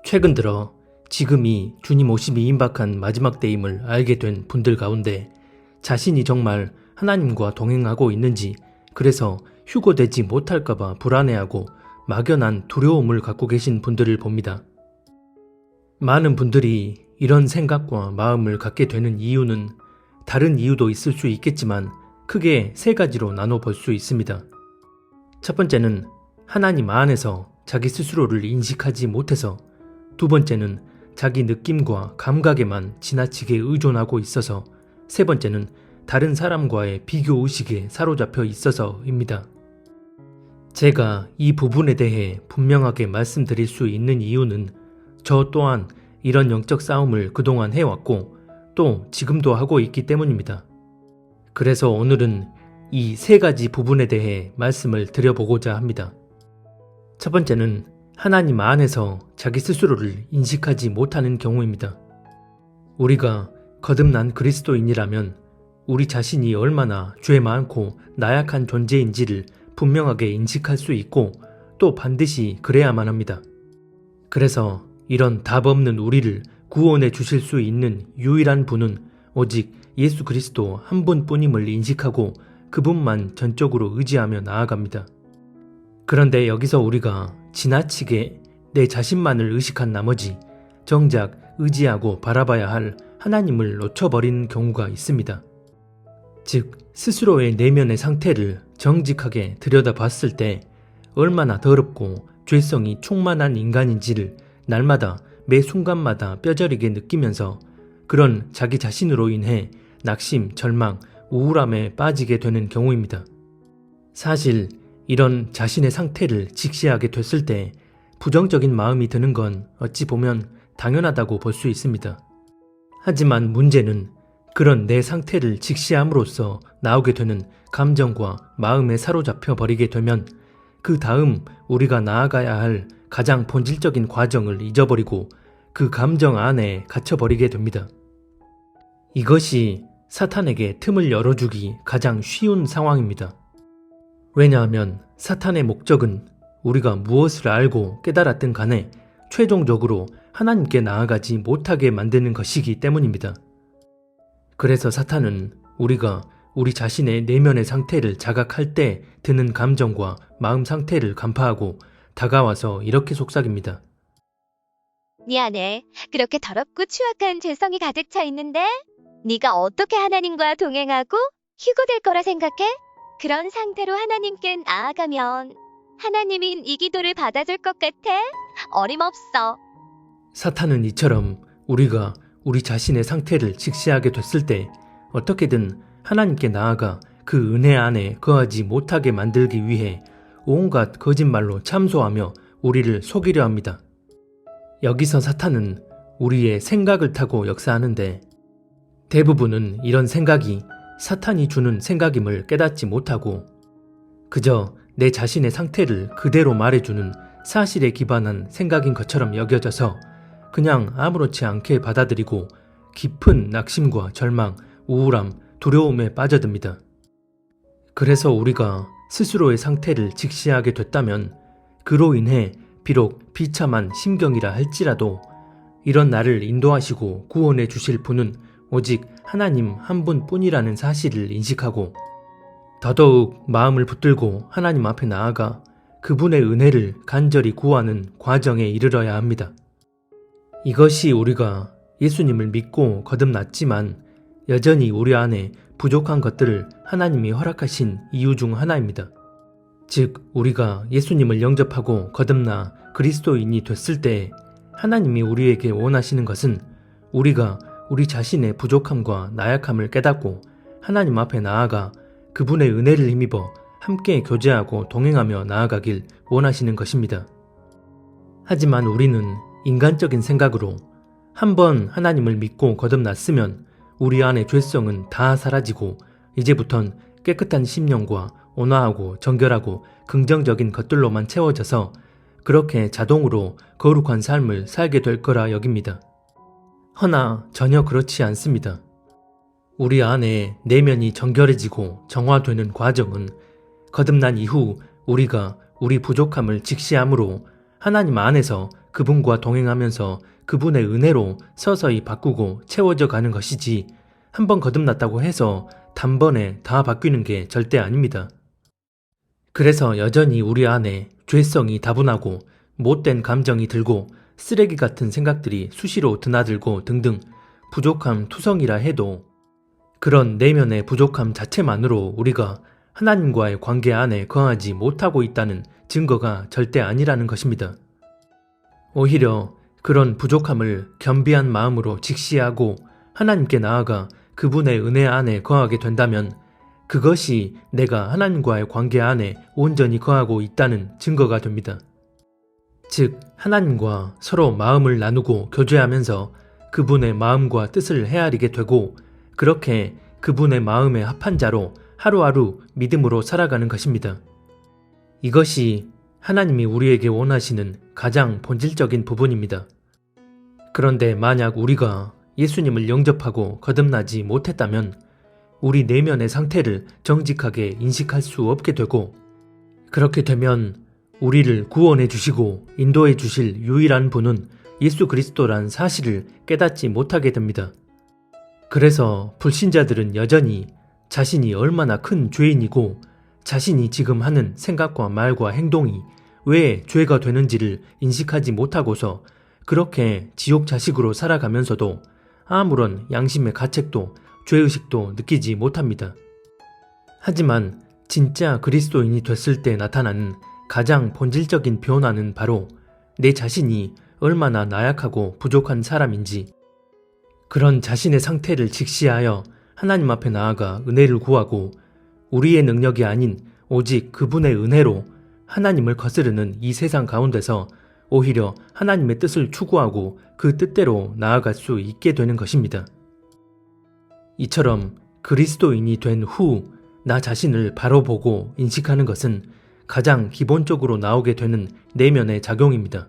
최근 들어 지금이 주님 오심이 임박한 마지막 때임을 알게 된 분들 가운데 자신이 정말 하나님과 동행하고 있는지, 그래서 휴거되지 못할까봐 불안해하고 막연한 두려움을 갖고 계신 분들을 봅니다. 많은 분들이 이런 생각과 마음을 갖게 되는 이유는 다른 이유도 있을 수 있겠지만 크게 세 가지로 나눠 볼 수 있습니다. 첫 번째는 하나님 안에서 자기 스스로를 인식하지 못해서, 두 번째는 자기 느낌과 감각에만 지나치게 의존하고 있어서, 세 번째는 다른 사람과의 비교 의식에 사로잡혀 있어서입니다. 제가 이 부분에 대해 분명하게 말씀드릴 수 있는 이유는 저 또한 이런 영적 싸움을 그동안 해왔고 또 지금도 하고 있기 때문입니다. 그래서 오늘은 이 세 가지 부분에 대해 말씀을 드려보고자 합니다. 첫 번째는 하나님 안에서 자기 스스로를 인식하지 못하는 경우입니다. 우리가 거듭난 그리스도인이라면 우리 자신이 얼마나 죄 많고 나약한 존재인지를 분명하게 인식할 수 있고 또 반드시 그래야만 합니다. 그래서 이런 답 없는 우리를 구원해 주실 수 있는 유일한 분은 오직 예수 그리스도 한 분뿐임을 인식하고 그분만 전적으로 의지하며 나아갑니다. 그런데 여기서 우리가 지나치게 내 자신만을 의식한 나머지 정작 의지하고 바라봐야 할 하나님을 놓쳐버리는 경우가 있습니다. 즉, 스스로의 내면의 상태를 정직하게 들여다봤을 때 얼마나 더럽고 죄성이 충만한 인간인지를 날마다 매 순간마다 뼈저리게 느끼면서 그런 자기 자신으로 인해 낙심, 절망, 우울함에 빠지게 되는 경우입니다. 사실 이런 자신의 상태를 직시하게 됐을 때 부정적인 마음이 드는 건 어찌 보면 당연하다고 볼 수 있습니다. 하지만 문제는 그런 내 상태를 직시함으로써 나오게 되는 감정과 마음에 사로잡혀 버리게 되면 그 다음 우리가 나아가야 할 가장 본질적인 과정을 잊어버리고 그 감정 안에 갇혀버리게 됩니다. 이것이 사탄에게 틈을 열어주기 가장 쉬운 상황입니다. 왜냐하면 사탄의 목적은 우리가 무엇을 알고 깨달았든 간에 최종적으로 하나님께 나아가지 못하게 만드는 것이기 때문입니다. 그래서 사탄은 우리가 우리 자신의 내면의 상태를 자각할 때 드는 감정과 마음 상태를 간파하고 다가와서 이렇게 속삭입니다. 미안해. 그렇게 더럽고 추악한 죄성이 가득 차 있는데 네가 어떻게 하나님과 동행하고 휴거될 거라 생각해? 그런 상태로 하나님께 나아가면 하나님이 이 기도를 받아줄 것 같아? 어림없어. 사탄은 이처럼 우리가 우리 자신의 상태를 직시하게 됐을 때 어떻게든 하나님께 나아가 그 은혜 안에 거하지 못하게 만들기 위해 온갖 거짓말로 참소하며 우리를 속이려 합니다. 여기서 사탄은 우리의 생각을 타고 역사하는데 대부분은 이런 생각이 사탄이 주는 생각임을 깨닫지 못하고 그저 내 자신의 상태를 그대로 말해주는 사실에 기반한 생각인 것처럼 여겨져서 그냥 아무렇지 않게 받아들이고 깊은 낙심과 절망, 우울함, 두려움에 빠져듭니다. 그래서 우리가 스스로의 상태를 직시하게 됐다면 그로 인해 비록 비참한 심경이라 할지라도 이런 나를 인도하시고 구원해 주실 분은 오직 하나님 한 분뿐이라는 사실을 인식하고 더더욱 마음을 붙들고 하나님 앞에 나아가 그분의 은혜를 간절히 구하는 과정에 이르러야 합니다. 이것이 우리가 예수님을 믿고 거듭났지만 여전히 우리 안에 부족한 것들을 하나님이 허락하신 이유 중 하나입니다. 즉, 우리가 예수님을 영접하고 거듭나 그리스도인이 됐을 때 하나님이 우리에게 원하시는 것은 우리가 우리 자신의 부족함과 나약함을 깨닫고 하나님 앞에 나아가 그분의 은혜를 힘입어 함께 교제하고 동행하며 나아가길 원하시는 것입니다. 하지만 우리는 인간적인 생각으로 한번 하나님을 믿고 거듭났으면 우리 안의 죄성은 다 사라지고 이제부턴 깨끗한 심령과 온화하고 정결하고 긍정적인 것들로만 채워져서 그렇게 자동으로 거룩한 삶을 살게 될 거라 여깁니다. 허나 전혀 그렇지 않습니다. 우리 안에 내면이 정결해지고 정화되는 과정은 거듭난 이후 우리가 우리 부족함을 직시함으로 하나님 안에서 그분과 동행하면서 그분의 은혜로 서서히 바꾸고 채워져 가는 것이지 한번 거듭났다고 해서 단번에 다 바뀌는 게 절대 아닙니다. 그래서 여전히 우리 안에 죄성이 다분하고 못된 감정이 들고 쓰레기 같은 생각들이 수시로 드나들고 등등 부족함 투성이라 해도 그런 내면의 부족함 자체만으로 우리가 하나님과의 관계 안에 거하지 못하고 있다는 증거가 절대 아니라는 것입니다. 오히려 그런 부족함을 겸비한 마음으로 직시하고 하나님께 나아가 그분의 은혜 안에 거하게 된다면 그것이 내가 하나님과의 관계 안에 온전히 거하고 있다는 증거가 됩니다. 즉, 하나님과 서로 마음을 나누고 교제하면서 그분의 마음과 뜻을 헤아리게 되고 그렇게 그분의 마음에 합한 자로 하루하루 믿음으로 살아가는 것입니다. 이것이 하나님이 우리에게 원하시는 가장 본질적인 부분입니다. 그런데 만약 우리가 예수님을 영접하고 거듭나지 못했다면 우리 내면의 상태를 정직하게 인식할 수 없게 되고 그렇게 되면 우리를 구원해 주시고 인도해 주실 유일한 분은 예수 그리스도란 사실을 깨닫지 못하게 됩니다. 그래서 불신자들은 여전히 자신이 얼마나 큰 죄인이고 자신이 지금 하는 생각과 말과 행동이 왜 죄가 되는지를 인식하지 못하고서 그렇게 지옥 자식으로 살아가면서도 아무런 양심의 가책도 죄의식도 느끼지 못합니다. 하지만 진짜 그리스도인이 됐을 때 나타나는 가장 본질적인 변화는 바로 내 자신이 얼마나 나약하고 부족한 사람인지 그런 자신의 상태를 직시하여 하나님 앞에 나아가 은혜를 구하고 우리의 능력이 아닌 오직 그분의 은혜로 하나님을 거스르는 이 세상 가운데서 오히려 하나님의 뜻을 추구하고 그 뜻대로 나아갈 수 있게 되는 것입니다. 이처럼 그리스도인이 된 후 나 자신을 바로 보고 인식하는 것은 가장 기본적으로 나오게 되는 내면의 작용입니다.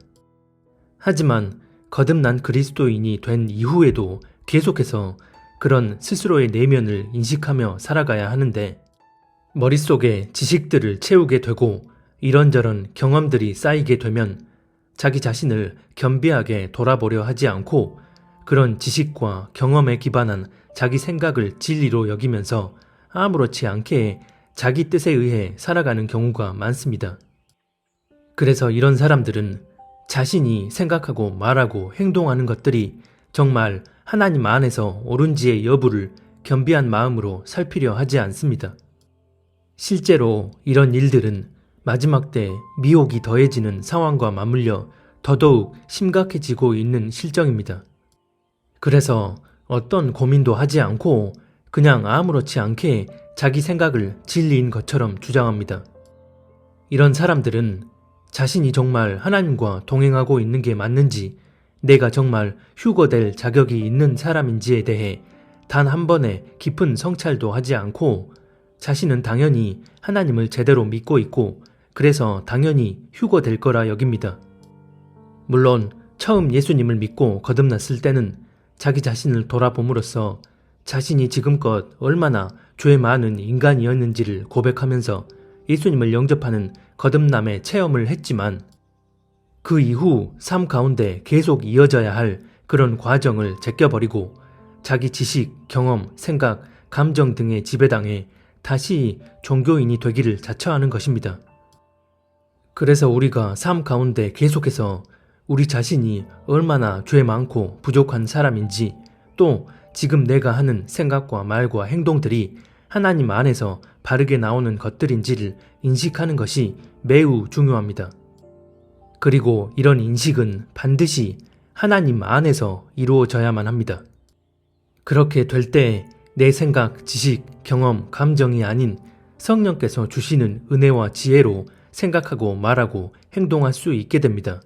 하지만 거듭난 그리스도인이 된 이후에도 계속해서 그런 스스로의 내면을 인식하며 살아가야 하는데 머릿속에 지식들을 채우게 되고 이런저런 경험들이 쌓이게 되면 자기 자신을 겸비하게 돌아보려 하지 않고 그런 지식과 경험에 기반한 자기 생각을 진리로 여기면서 아무렇지 않게 자기 뜻에 의해 살아가는 경우가 많습니다. 그래서 이런 사람들은 자신이 생각하고 말하고 행동하는 것들이 정말 하나님 안에서 옳은지의 여부를 겸비한 마음으로 살피려 하지 않습니다. 실제로 이런 일들은 마지막 때 미혹이 더해지는 상황과 맞물려 더더욱 심각해지고 있는 실정입니다. 그래서 어떤 고민도 하지 않고 그냥 아무렇지 않게 자기 생각을 진리인 것처럼 주장합니다. 이런 사람들은 자신이 정말 하나님과 동행하고 있는 게 맞는지 내가 정말 휴거될 자격이 있는 사람인지에 대해 단 한 번의 깊은 성찰도 하지 않고 자신은 당연히 하나님을 제대로 믿고 있고 그래서 당연히 휴거될 거라 여깁니다. 물론 처음 예수님을 믿고 거듭났을 때는 자기 자신을 돌아봄으로써 자신이 지금껏 얼마나 죄 많은 인간이었는지를 고백하면서 예수님을 영접하는 거듭남의 체험을 했지만 그 이후 삶 가운데 계속 이어져야 할 그런 과정을 제껴버리고 자기 지식, 경험, 생각, 감정 등의 지배당해 다시 종교인이 되기를 자처하는 것입니다. 그래서 우리가 삶 가운데 계속해서 우리 자신이 얼마나 죄 많고 부족한 사람인지 또 지금 내가 하는 생각과 말과 행동들이 하나님 안에서 바르게 나오는 것들인지를 인식하는 것이 매우 중요합니다. 그리고 이런 인식은 반드시 하나님 안에서 이루어져야만 합니다. 그렇게 될 때 내 생각, 지식, 경험, 감정이 아닌 성령께서 주시는 은혜와 지혜로 생각하고 말하고 행동할 수 있게 됩니다.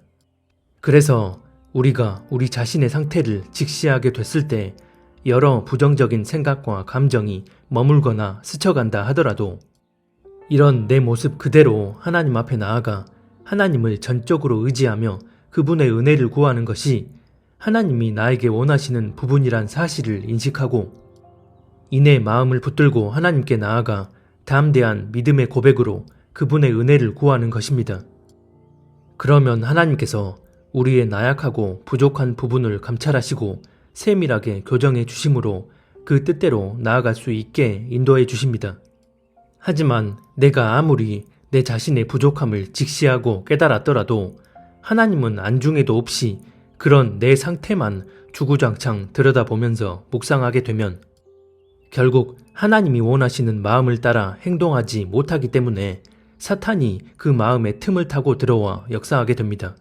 그래서 우리가 우리 자신의 상태를 직시하게 됐을 때 여러 부정적인 생각과 감정이 머물거나 스쳐간다 하더라도 이런 내 모습 그대로 하나님 앞에 나아가 하나님을 전적으로 의지하며 그분의 은혜를 구하는 것이 하나님이 나에게 원하시는 부분이란 사실을 인식하고 이내 마음을 붙들고 하나님께 나아가 담대한 믿음의 고백으로 그분의 은혜를 구하는 것입니다. 그러면 하나님께서 우리의 나약하고 부족한 부분을 감찰하시고 세밀하게 교정해 주심으로 그 뜻대로 나아갈 수 있게 인도해 주십니다. 하지만 내가 아무리 내 자신의 부족함을 직시하고 깨달았더라도 하나님은 안중에도 없이 그런 내 상태만 주구장창 들여다보면서 묵상하게 되면 결국 하나님이 원하시는 마음을 따라 행동하지 못하기 때문에 사탄이 그 마음에 틈을 타고 들어와 역사하게 됩니다.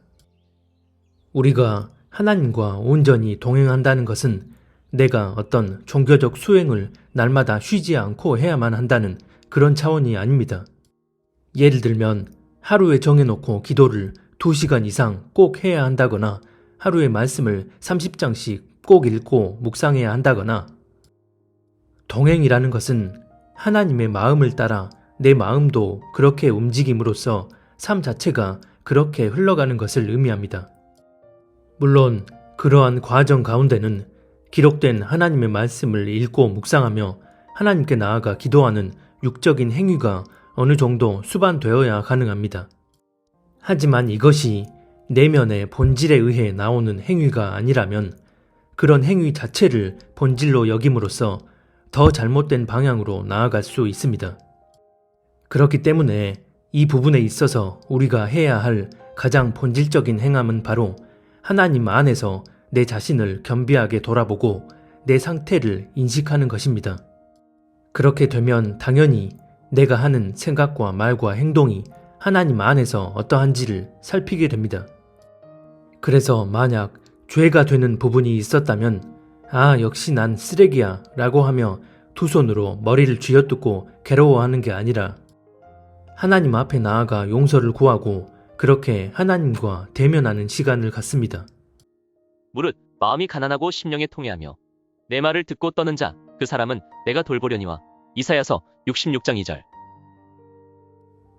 우리가 하나님과 온전히 동행한다는 것은 내가 어떤 종교적 수행을 날마다 쉬지 않고 해야만 한다는 그런 차원이 아닙니다. 예를 들면 하루에 정해놓고 기도를 2시간 이상 꼭 해야 한다거나 하루에 말씀을 30장씩 꼭 읽고 묵상해야 한다거나 동행이라는 것은 하나님의 마음을 따라 내 마음도 그렇게 움직임으로써 삶 자체가 그렇게 흘러가는 것을 의미합니다. 물론 그러한 과정 가운데는 기록된 하나님의 말씀을 읽고 묵상하며 하나님께 나아가 기도하는 육적인 행위가 어느 정도 수반되어야 가능합니다. 하지만 이것이 내면의 본질에 의해 나오는 행위가 아니라면 그런 행위 자체를 본질로 여김으로써 더 잘못된 방향으로 나아갈 수 있습니다. 그렇기 때문에 이 부분에 있어서 우리가 해야 할 가장 본질적인 행함은 바로 하나님 안에서 내 자신을 겸비하게 돌아보고 내 상태를 인식하는 것입니다. 그렇게 되면 당연히 내가 하는 생각과 말과 행동이 하나님 안에서 어떠한지를 살피게 됩니다. 그래서 만약 죄가 되는 부분이 있었다면 아, 역시 난 쓰레기야 라고 하며 두 손으로 머리를 쥐어뜯고 괴로워하는 게 아니라 하나님 앞에 나아가 용서를 구하고 그렇게 하나님과 대면하는 시간을 갖습니다. 무릇 마음이 가난하고 심령에 통회하며 내 말을 듣고 떠는 자 그 사람은 내가 돌보려니와. 이사야서 66장 2절.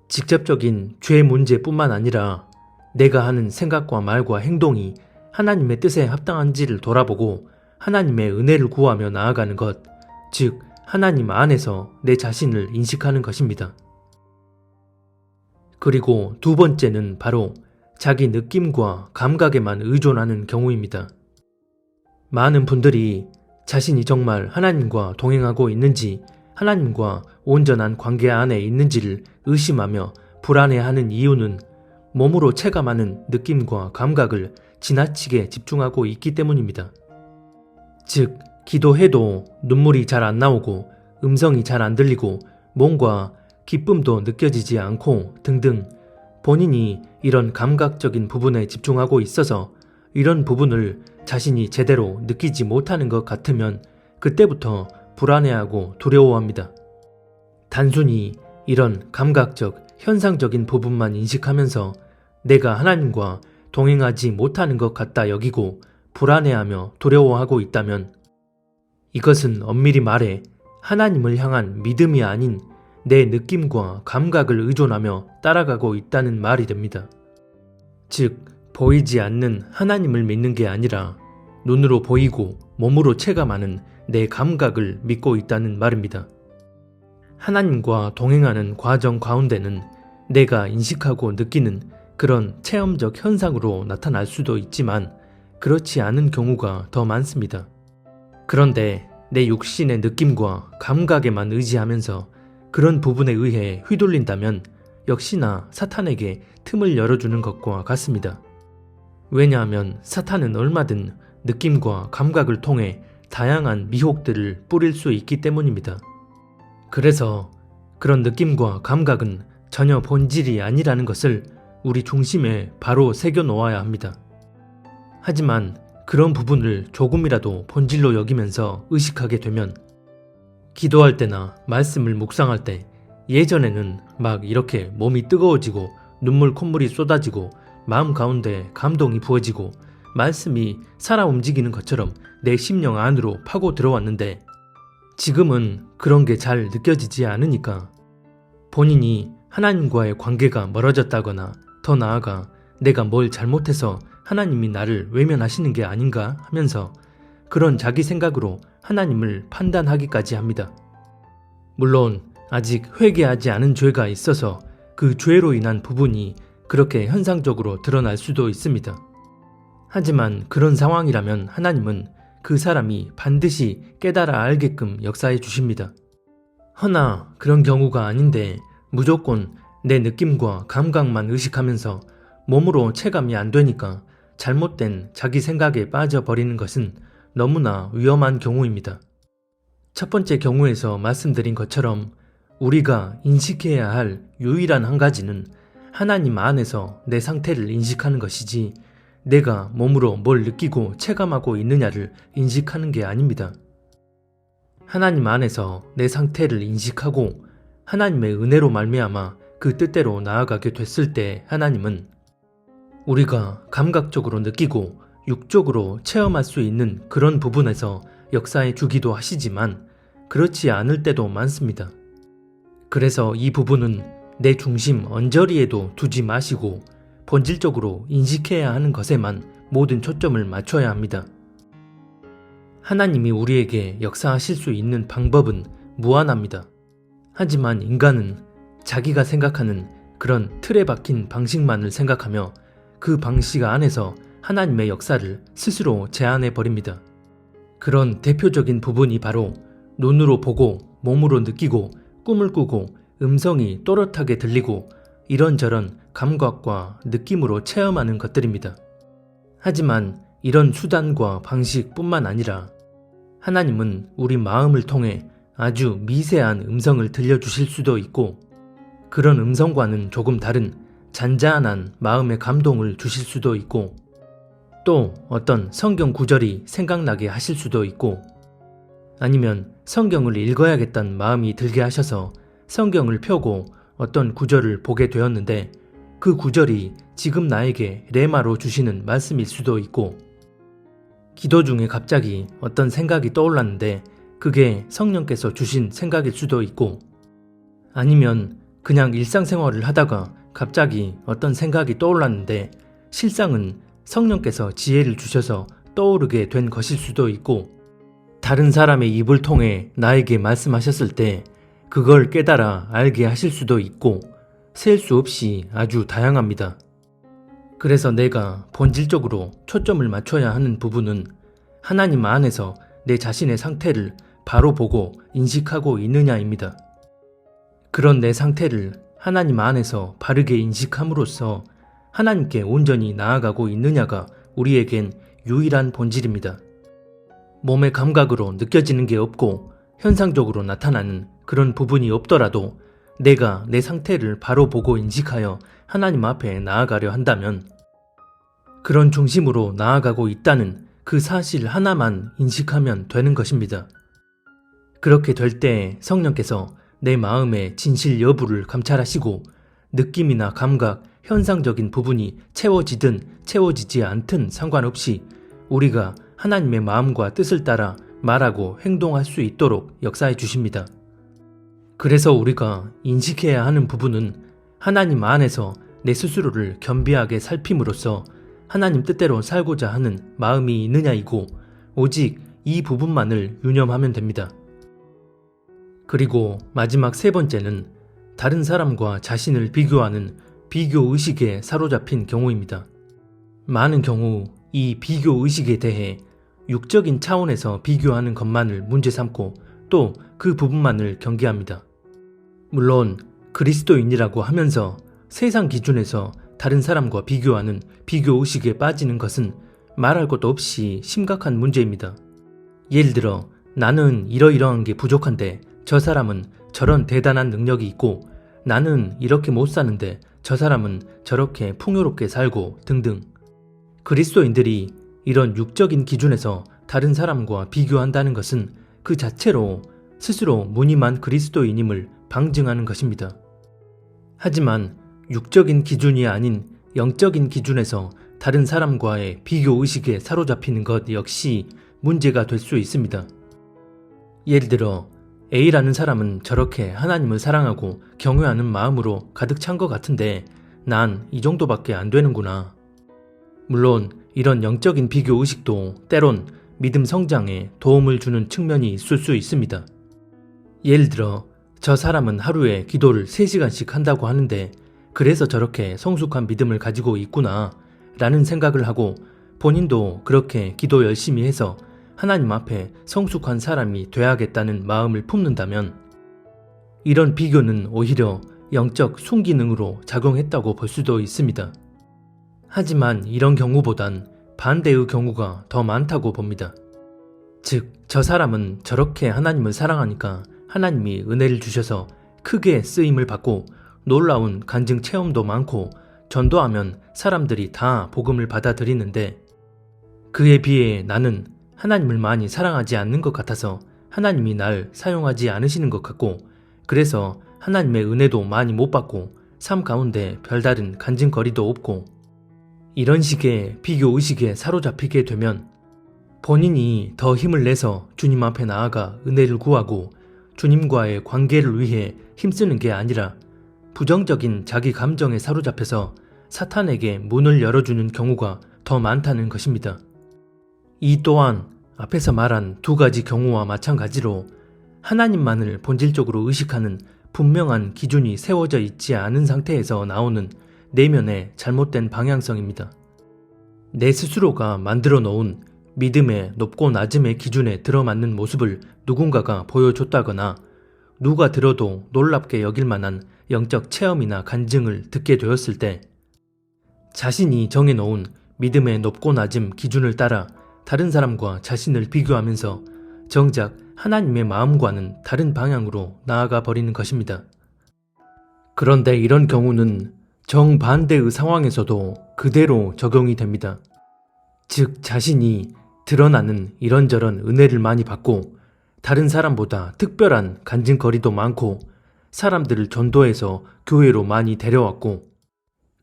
직접적인 죄 문제뿐만 아니라 내가 하는 생각과 말과 행동이 하나님의 뜻에 합당한지를 돌아보고 하나님의 은혜를 구하며 나아가는 것, 즉 하나님 안에서 내 자신을 인식하는 것입니다. 그리고 두 번째는 바로 자기 느낌과 감각에만 의존하는 경우입니다. 많은 분들이 자신이 정말 하나님과 동행하고 있는지, 하나님과 온전한 관계 안에 있는지를 의심하며 불안해하는 이유는 몸으로 체감하는 느낌과 감각을 지나치게 집중하고 있기 때문입니다. 즉, 기도해도 눈물이 잘 안 나오고 음성이 잘 안 들리고 뭔가 기쁨도 느껴지지 않고 등등 본인이 이런 감각적인 부분에 집중하고 있어서 이런 부분을 자신이 제대로 느끼지 못하는 것 같으면 그때부터 불안해하고 두려워합니다. 단순히 이런 감각적, 현상적인 부분만 인식하면서 내가 하나님과 동행하지 못하는 것 같다 여기고 불안해하며 두려워하고 있다면 이것은 엄밀히 말해 하나님을 향한 믿음이 아닌 내 느낌과 감각을 의존하며 따라가고 있다는 말이 됩니다. 즉, 보이지 않는 하나님을 믿는 게 아니라 눈으로 보이고 몸으로 체감하는 내 감각을 믿고 있다는 말입니다. 하나님과 동행하는 과정 가운데는 내가 인식하고 느끼는 그런 체험적 현상으로 나타날 수도 있지만 그렇지 않은 경우가 더 많습니다. 그런데 내 육신의 느낌과 감각에만 의지하면서 그런 부분에 의해 휘둘린다면 역시나 사탄에게 틈을 열어주는 것과 같습니다. 왜냐하면 사탄은 얼마든 느낌과 감각을 통해 다양한 미혹들을 뿌릴 수 있기 때문입니다. 그래서 그런 느낌과 감각은 전혀 본질이 아니라는 것을 우리 중심에 바로 새겨놓아야 합니다. 하지만 그런 부분을 조금이라도 본질로 여기면서 의식하게 되면 기도할 때나 말씀을 묵상할 때 예전에는 막 이렇게 몸이 뜨거워지고 눈물 콧물이 쏟아지고 마음 가운데 감동이 부어지고 말씀이 살아 움직이는 것처럼 내 심령 안으로 파고 들어왔는데 지금은 그런 게 잘 느껴지지 않으니까 본인이 하나님과의 관계가 멀어졌다거나 더 나아가 내가 뭘 잘못해서 하나님이 나를 외면하시는 게 아닌가 하면서 그런 자기 생각으로 하나님을 판단하기까지 합니다. 물론 아직 회개하지 않은 죄가 있어서 그 죄로 인한 부분이 그렇게 현상적으로 드러날 수도 있습니다. 하지만 그런 상황이라면 하나님은 그 사람이 반드시 깨달아 알게끔 역사해 주십니다. 허나 그런 경우가 아닌데 무조건 내 느낌과 감각만 의식하면서 몸으로 체감이 안 되니까 잘못된 자기 생각에 빠져버리는 것은 너무나 위험한 경우입니다. 첫 번째 경우에서 말씀드린 것처럼 우리가 인식해야 할 유일한 한 가지는 하나님 안에서 내 상태를 인식하는 것이지 내가 몸으로 뭘 느끼고 체감하고 있느냐를 인식하는 게 아닙니다. 하나님 안에서 내 상태를 인식하고 하나님의 은혜로 말미암아 그 뜻대로 나아가게 됐을 때 하나님은 우리가 감각적으로 느끼고 육적으로 체험할 수 있는 그런 부분에서 역사해 주기도 하시지만 그렇지 않을 때도 많습니다. 그래서 이 부분은 내 중심 언저리에도 두지 마시고 본질적으로 인식해야 하는 것에만 모든 초점을 맞춰야 합니다. 하나님이 우리에게 역사하실 수 있는 방법은 무한합니다. 하지만 인간은 자기가 생각하는 그런 틀에 박힌 방식만을 생각하며 그 방식 안에서 하나님의 역사를 스스로 제한해 버립니다. 그런 대표적인 부분이 바로 눈으로 보고 몸으로 느끼고 꿈을 꾸고 음성이 또렷하게 들리고 이런저런 감각과 느낌으로 체험하는 것들입니다. 하지만 이런 수단과 방식뿐만 아니라 하나님은 우리 마음을 통해 아주 미세한 음성을 들려주실 수도 있고 그런 음성과는 조금 다른 잔잔한 마음의 감동을 주실 수도 있고 또 어떤 성경 구절이 생각나게 하실 수도 있고 아니면 성경을 읽어야겠다는 마음이 들게 하셔서 성경을 펴고 어떤 구절을 보게 되었는데 그 구절이 지금 나에게 레마로 주시는 말씀일 수도 있고 기도 중에 갑자기 어떤 생각이 떠올랐는데 그게 성령께서 주신 생각일 수도 있고 아니면 그냥 일상생활을 하다가 갑자기 어떤 생각이 떠올랐는데 실상은 성령께서 지혜를 주셔서 떠오르게 된 것일 수도 있고 다른 사람의 입을 통해 나에게 말씀하셨을 때 그걸 깨달아 알게 하실 수도 있고 셀 수 없이 아주 다양합니다. 그래서 내가 본질적으로 초점을 맞춰야 하는 부분은 하나님 안에서 내 자신의 상태를 바로 보고 인식하고 있느냐입니다. 그런 내 상태를 하나님 안에서 바르게 인식함으로써 하나님께 온전히 나아가고 있느냐가 우리에겐 유일한 본질입니다. 몸의 감각으로 느껴지는 게 없고 현상적으로 나타나는 그런 부분이 없더라도 내가 내 상태를 바로 보고 인식하여 하나님 앞에 나아가려 한다면 그런 중심으로 나아가고 있다는 그 사실 하나만 인식하면 되는 것입니다. 그렇게 될 때 성령께서 내 마음의 진실 여부를 감찰하시고 느낌이나 감각, 현상적인 부분이 채워지든 채워지지 않든 상관없이 우리가 하나님의 마음과 뜻을 따라 말하고 행동할 수 있도록 역사해 주십니다. 그래서 우리가 인식해야 하는 부분은 하나님 안에서 내 스스로를 겸비하게 살핌으로써 하나님 뜻대로 살고자 하는 마음이 있느냐이고 오직 이 부분만을 유념하면 됩니다. 그리고 마지막 세 번째는 다른 사람과 자신을 비교하는 비교의식에 사로잡힌 경우입니다. 많은 경우 이 비교의식에 대해 육적인 차원에서 비교하는 것만을 문제 삼고 또 그 부분만을 경계합니다. 물론 그리스도인이라고 하면서 세상 기준에서 다른 사람과 비교하는 비교의식에 빠지는 것은 말할 것도 없이 심각한 문제입니다. 예를 들어 나는 이러이러한 게 부족한데 저 사람은 저런 대단한 능력이 있고 나는 이렇게 못 사는데 저 사람은 저렇게 풍요롭게 살고 등등. 그리스도인들이 이런 육적인 기준에서 다른 사람과 비교한다는 것은 그 자체로 스스로 무늬만 그리스도인임을 방증하는 것입니다. 하지만 육적인 기준이 아닌 영적인 기준에서 다른 사람과의 비교의식에 사로잡히는 것 역시 문제가 될 수 있습니다. 예를 들어 A라는 사람은 저렇게 하나님을 사랑하고 경외하는 마음으로 가득 찬 것 같은데 난 이 정도밖에 안 되는구나. 물론 이런 영적인 비교의식도 때론 믿음 성장에 도움을 주는 측면이 있을 수 있습니다. 예를 들어 저 사람은 하루에 기도를 3시간씩 한다고 하는데 그래서 저렇게 성숙한 믿음을 가지고 있구나 라는 생각을 하고 본인도 그렇게 기도 열심히 해서 하나님 앞에 성숙한 사람이 돼야겠다는 마음을 품는다면 이런 비교는 오히려 영적 순기능으로 작용했다고 볼 수도 있습니다. 하지만 이런 경우보단 반대의 경우가 더 많다고 봅니다. 즉, 저 사람은 저렇게 하나님을 사랑하니까 하나님이 은혜를 주셔서 크게 쓰임을 받고 놀라운 간증 체험도 많고 전도하면 사람들이 다 복음을 받아들이는데 그에 비해 나는 하나님을 많이 사랑하지 않는 것 같아서 하나님이 날 사용하지 않으시는 것 같고 그래서 하나님의 은혜도 많이 못 받고 삶 가운데 별다른 간증거리도 없고 이런 식의 비교의식에 사로잡히게 되면 본인이 더 힘을 내서 주님 앞에 나아가 은혜를 구하고 주님과의 관계를 위해 힘쓰는 게 아니라 부정적인 자기 감정에 사로잡혀서 사탄에게 문을 열어주는 경우가 더 많다는 것입니다. 이 또한 앞에서 말한 두 가지 경우와 마찬가지로 하나님만을 본질적으로 의식하는 분명한 기준이 세워져 있지 않은 상태에서 나오는 내면의 잘못된 방향성입니다. 내 스스로가 만들어 놓은 믿음의 높고 낮음의 기준에 들어맞는 모습을 누군가가 보여줬다거나 누가 들어도 놀랍게 여길 만한 영적 체험이나 간증을 듣게 되었을 때 자신이 정해놓은 믿음의 높고 낮음 기준을 따라 다른 사람과 자신을 비교하면서 정작 하나님의 마음과는 다른 방향으로 나아가 버리는 것입니다. 그런데 이런 경우는 정반대의 상황에서도 그대로 적용이 됩니다. 즉, 자신이 드러나는 이런저런 은혜를 많이 받고 다른 사람보다 특별한 간증거리도 많고 사람들을 전도해서 교회로 많이 데려왔고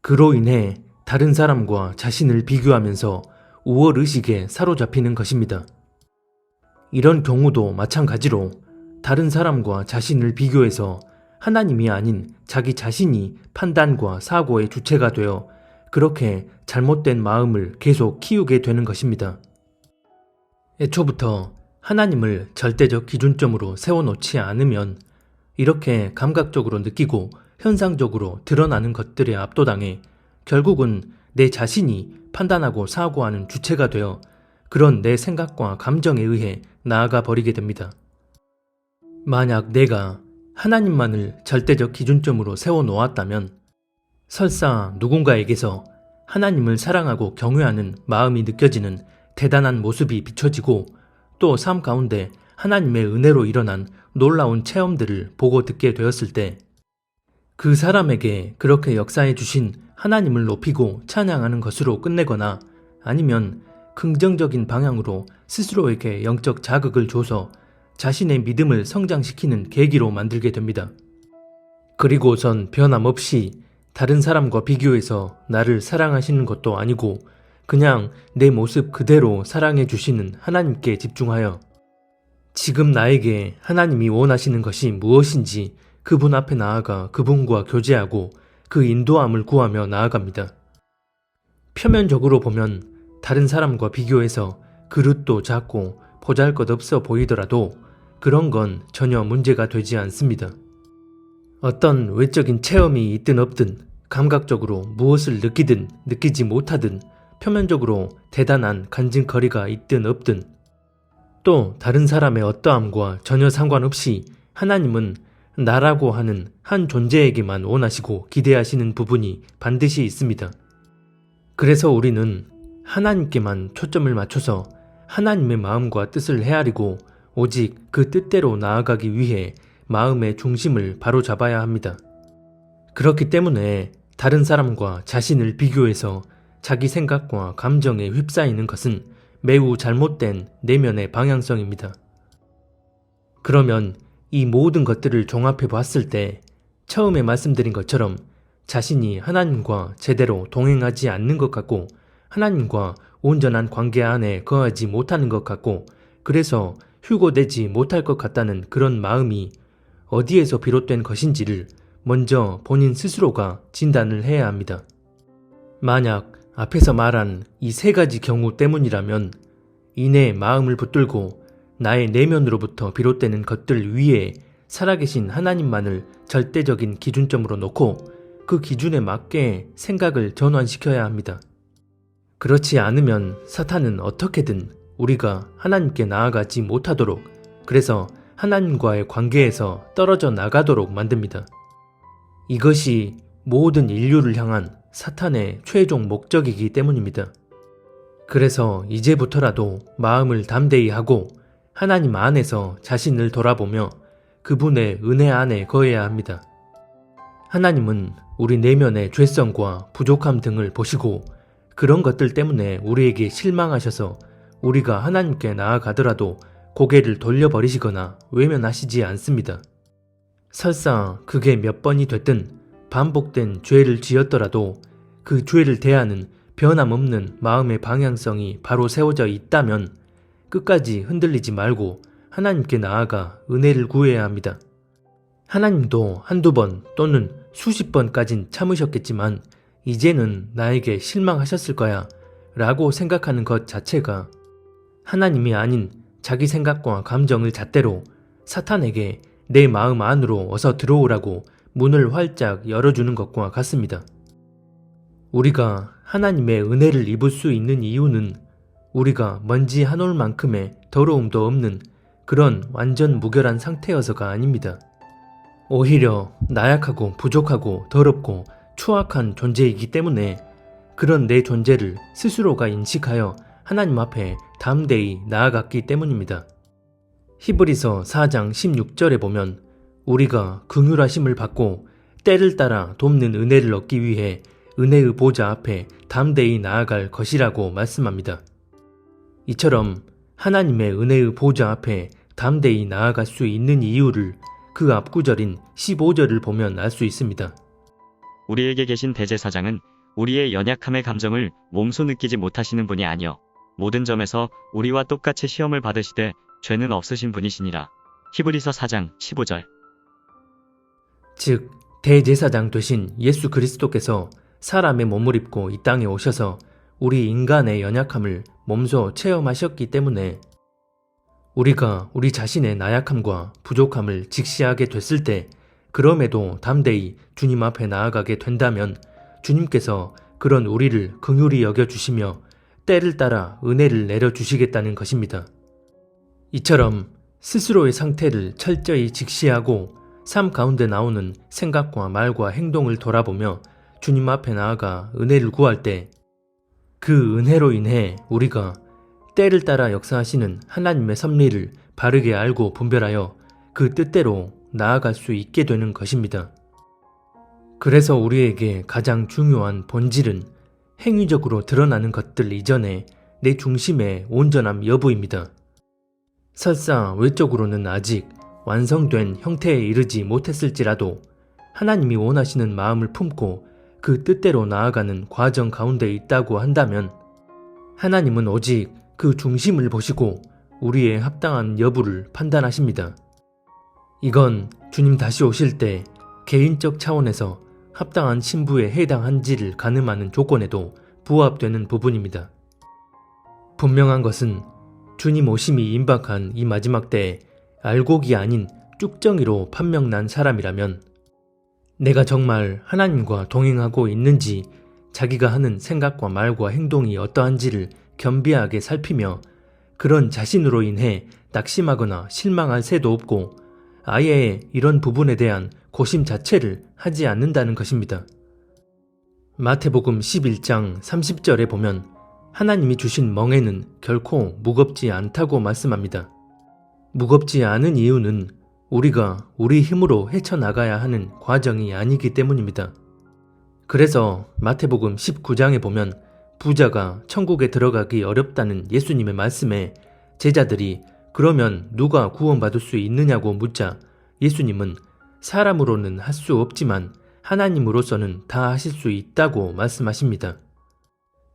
그로 인해 다른 사람과 자신을 비교하면서 우월의식에 사로잡히는 것입니다. 이런 경우도 마찬가지로 다른 사람과 자신을 비교해서 하나님이 아닌 자기 자신이 판단과 사고의 주체가 되어 그렇게 잘못된 마음을 계속 키우게 되는 것입니다. 애초부터 하나님을 절대적 기준점으로 세워놓지 않으면 이렇게 감각적으로 느끼고 현상적으로 드러나는 것들에 압도당해 결국은 내 자신이 판단하고 사고하는 주체가 되어 그런 내 생각과 감정에 의해 나아가 버리게 됩니다. 만약 내가 하나님만을 절대적 기준점으로 세워놓았다면 설사 누군가에게서 하나님을 사랑하고 경외하는 마음이 느껴지는 대단한 모습이 비춰지고 또 삶 가운데 하나님의 은혜로 일어난 놀라운 체험들을 보고 듣게 되었을 때 그 사람에게 그렇게 역사해 주신 하나님을 높이고 찬양하는 것으로 끝내거나 아니면 긍정적인 방향으로 스스로에게 영적 자극을 줘서 자신의 믿음을 성장시키는 계기로 만들게 됩니다. 그리고선 변함없이 다른 사람과 비교해서 나를 사랑하시는 것도 아니고 그냥 내 모습 그대로 사랑해 주시는 하나님께 집중하여 지금 나에게 하나님이 원하시는 것이 무엇인지 그분 앞에 나아가 그분과 교제하고 그 인도함을 구하며 나아갑니다. 표면적으로 보면 다른 사람과 비교해서 그릇도 작고 보잘것없어 보이더라도 그런 건 전혀 문제가 되지 않습니다. 어떤 외적인 체험이 있든 없든 감각적으로 무엇을 느끼든 느끼지 못하든 표면적으로 대단한 간증거리가 있든 없든 또 다른 사람의 어떠함과 전혀 상관없이 하나님은 나라고 하는 한 존재에게만 원하시고 기대하시는 부분이 반드시 있습니다. 그래서 우리는 하나님께만 초점을 맞춰서 하나님의 마음과 뜻을 헤아리고 오직 그 뜻대로 나아가기 위해 마음의 중심을 바로잡아야 합니다. 그렇기 때문에 다른 사람과 자신을 비교해서 자기 생각과 감정에 휩싸이는 것은 매우 잘못된 내면의 방향성입니다. 그러면 이 모든 것들을 종합해 봤을 때 처음에 말씀드린 것처럼 자신이 하나님과 제대로 동행하지 않는 것 같고 하나님과 온전한 관계 안에 거하지 못하는 것 같고 그래서 휴고되지 못할 것 같다는 그런 마음이 어디에서 비롯된 것인지를 먼저 본인 스스로가 진단을 해야 합니다. 만약 앞에서 말한 이 세 가지 경우 때문이라면 이내 마음을 붙들고 나의 내면으로부터 비롯되는 것들 위에 살아계신 하나님만을 절대적인 기준점으로 놓고 그 기준에 맞게 생각을 전환시켜야 합니다. 그렇지 않으면 사탄은 어떻게든 우리가 하나님께 나아가지 못하도록, 그래서 하나님과의 관계에서 떨어져 나가도록 만듭니다. 이것이 모든 인류를 향한 사탄의 최종 목적이기 때문입니다. 그래서 이제부터라도 마음을 담대히 하고 하나님 안에서 자신을 돌아보며 그분의 은혜 안에 거해야 합니다. 하나님은 우리 내면의 죄성과 부족함 등을 보시고 그런 것들 때문에 우리에게 실망하셔서 우리가 하나님께 나아가더라도 고개를 돌려버리시거나 외면하시지 않습니다. 설사 그게 몇 번이 됐든 반복된 죄를 지었더라도 그 죄를 대하는 변함없는 마음의 방향성이 바로 세워져 있다면 끝까지 흔들리지 말고 하나님께 나아가 은혜를 구해야 합니다. 하나님도 한두 번 또는 수십 번까진 참으셨겠지만 이제는 나에게 실망하셨을 거야 라고 생각하는 것 자체가 하나님이 아닌 자기 생각과 감정을 잣대로 사탄에게 내 마음 안으로 어서 들어오라고 문을 활짝 열어주는 것과 같습니다. 우리가 하나님의 은혜를 입을 수 있는 이유는 우리가 먼지 한 올만큼의 더러움도 없는 그런 완전 무결한 상태여서가 아닙니다. 오히려 나약하고 부족하고 더럽고 추악한 존재이기 때문에 그런 내 존재를 스스로가 인식하여 하나님 앞에 담대히 나아갔기 때문입니다. 히브리서 4장 16절에 보면 우리가 긍휼하심을 받고 때를 따라 돕는 은혜를 얻기 위해 은혜의 보좌 앞에 담대히 나아갈 것이라고 말씀합니다. 이처럼 하나님의 은혜의 보좌 앞에 담대히 나아갈 수 있는 이유를 그 앞구절인 15절을 보면 알 수 있습니다. 우리에게 계신 대제사장은 우리의 연약함의 감정을 몸소 느끼지 못하시는 분이 아니요 모든 점에서 우리와 똑같이 시험을 받으시되 죄는 없으신 분이시니라. 히브리서 4장 15절. 즉 대제사장 되신 예수 그리스도께서 사람의 몸을 입고 이 땅에 오셔서 우리 인간의 연약함을 몸소 체험하셨기 때문에 우리가 우리 자신의 나약함과 부족함을 직시하게 됐을 때 그럼에도 담대히 주님 앞에 나아가게 된다면 주님께서 그런 우리를 긍휼히 여겨주시며 때를 따라 은혜를 내려주시겠다는 것입니다. 이처럼 스스로의 상태를 철저히 직시하고 삶 가운데 나오는 생각과 말과 행동을 돌아보며 주님 앞에 나아가 은혜를 구할 때 그 은혜로 인해 우리가 때를 따라 역사하시는 하나님의 섭리를 바르게 알고 분별하여 그 뜻대로 나아갈 수 있게 되는 것입니다. 그래서 우리에게 가장 중요한 본질은 행위적으로 드러나는 것들 이전에 내 중심의 온전함 여부입니다. 설사 외적으로는 아직 완성된 형태에 이르지 못했을지라도 하나님이 원하시는 마음을 품고 그 뜻대로 나아가는 과정 가운데 있다고 한다면 하나님은 오직 그 중심을 보시고 우리의 합당한 여부를 판단하십니다. 이건 주님 다시 오실 때 개인적 차원에서 합당한 신부에 해당한지를 가늠하는 조건에도 부합되는 부분입니다. 분명한 것은 주님 오심이 임박한 이 마지막 때에 알곡이 아닌 쭉정이로 판명난 사람이라면 내가 정말 하나님과 동행하고 있는지 자기가 하는 생각과 말과 행동이 어떠한지를 겸비하게 살피며 그런 자신으로 인해 낙심하거나 실망할 새도 없고 아예 이런 부분에 대한 고심 자체를 하지 않는다는 것입니다. 마태복음 11장 30절에 보면 하나님이 주신 멍에는 결코 무겁지 않다고 말씀합니다. 무겁지 않은 이유는 우리가 우리 힘으로 헤쳐나가야 하는 과정이 아니기 때문입니다. 그래서 마태복음 19장에 보면 부자가 천국에 들어가기 어렵다는 예수님의 말씀에 제자들이 그러면 누가 구원받을 수 있느냐고 묻자 예수님은 사람으로는 할 수 없지만 하나님으로서는 다 하실 수 있다고 말씀하십니다.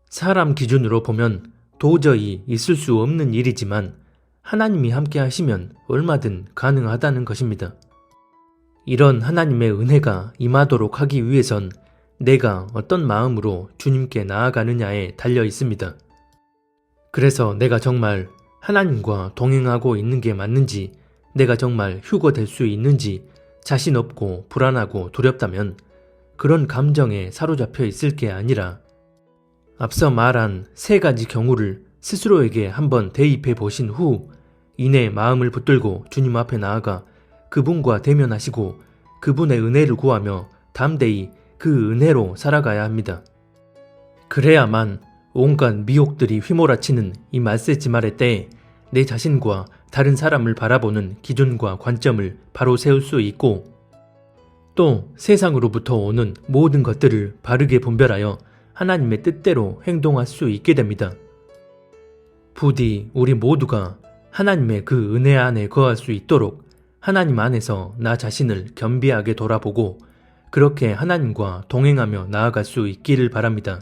사람 기준으로 보면 도저히 있을 수 없는 일이지만 하나님이 함께 하시면 얼마든 가능하다는 것입니다. 이런 하나님의 은혜가 임하도록 하기 위해선 내가 어떤 마음으로 주님께 나아가느냐에 달려 있습니다. 그래서 내가 정말 하나님과 동행하고 있는 게 맞는지, 내가 정말 휴거될 수 있는지 자신 없고 불안하고 두렵다면 그런 감정에 사로잡혀 있을 게 아니라 앞서 말한 세 가지 경우를 스스로에게 한번 대입해 보신 후 이내 마음을 붙들고 주님 앞에 나아가 그분과 대면하시고 그분의 은혜를 구하며 담대히 그 은혜로 살아가야 합니다. 그래야만 온갖 미혹들이 휘몰아치는 이 말세지 말의 때에 내 자신과 다른 사람을 바라보는 기준과 관점을 바로 세울 수 있고 또 세상으로부터 오는 모든 것들을 바르게 분별하여 하나님의 뜻대로 행동할 수 있게 됩니다. 부디 우리 모두가 하나님의 그 은혜 안에 거할 수 있도록 하나님 안에서 나 자신을 겸비하게 돌아보고 그렇게 하나님과 동행하며 나아갈 수 있기를 바랍니다.